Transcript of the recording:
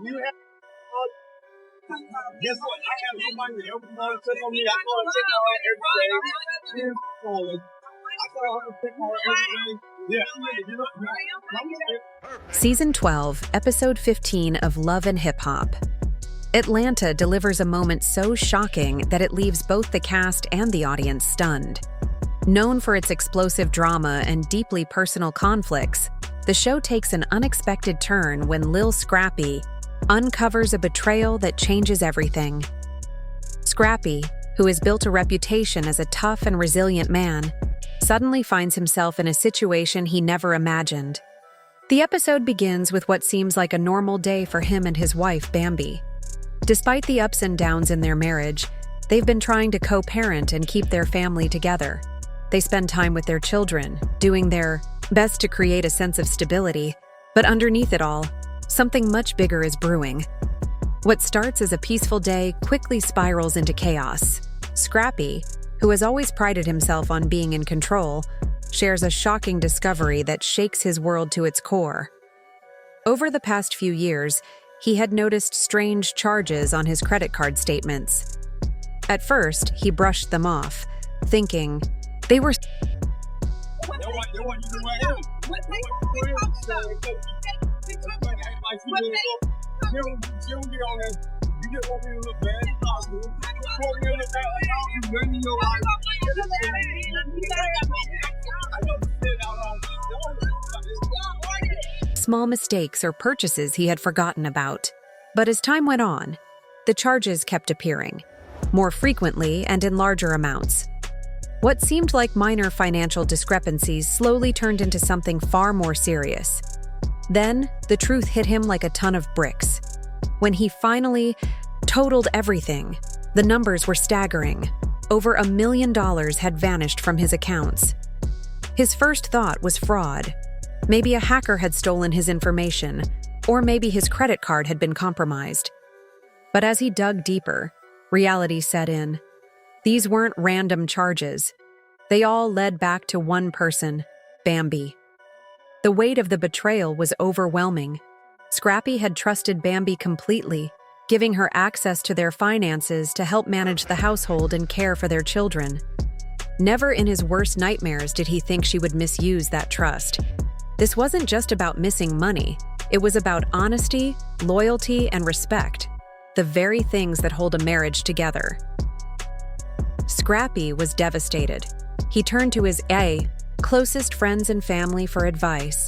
You have guess what? I have no money. Everyone check on me. I go and check on her every day. She's calling. I go and check on her every day. Yeah, you know. Season 12, Episode 15 of Love and Hip Hop. Atlanta delivers a moment so shocking that it leaves both the cast and the audience stunned. Known for its explosive drama and deeply personal conflicts, the show takes an unexpected turn when Lil Scrappy uncovers a betrayal that changes everything. Scrappy, who has built a reputation as a tough and resilient man, suddenly finds himself in a situation he never imagined. The episode begins with what seems like a normal day for him and his wife, Bambi. Despite the ups and downs in their marriage, they've been trying to co-parent and keep their family together. They spend time with their children, doing their best to create a sense of stability, but underneath it all, something much bigger is brewing. What starts as a peaceful day quickly spirals into chaos. Scrappy, who has always prided himself on being in control, shares a shocking discovery that shakes his world to its core. Over the past few years, he had noticed strange charges on his credit card statements. At first, he brushed them off, thinking they were small mistakes or purchases he had forgotten about. But as time went on, the charges kept appearing, more frequently and in larger amounts. What seemed like minor financial discrepancies slowly turned into something far more serious. Then, the truth hit him like a ton of bricks. When he finally totaled everything, the numbers were staggering. Over $1 million had vanished from his accounts. His first thought was fraud. Maybe a hacker had stolen his information, or maybe his credit card had been compromised. But as he dug deeper, reality set in. These weren't random charges. They all led back to one person, Bambi. The weight of the betrayal was overwhelming. Scrappy had trusted Bambi completely, giving her access to their finances to help manage the household and care for their children. Never in his worst nightmares did he think she would misuse that trust. This wasn't just about missing money. It was about honesty, loyalty, and respect, the very things that hold a marriage together. Scrappy was devastated. He turned to his closest friends and family for advice,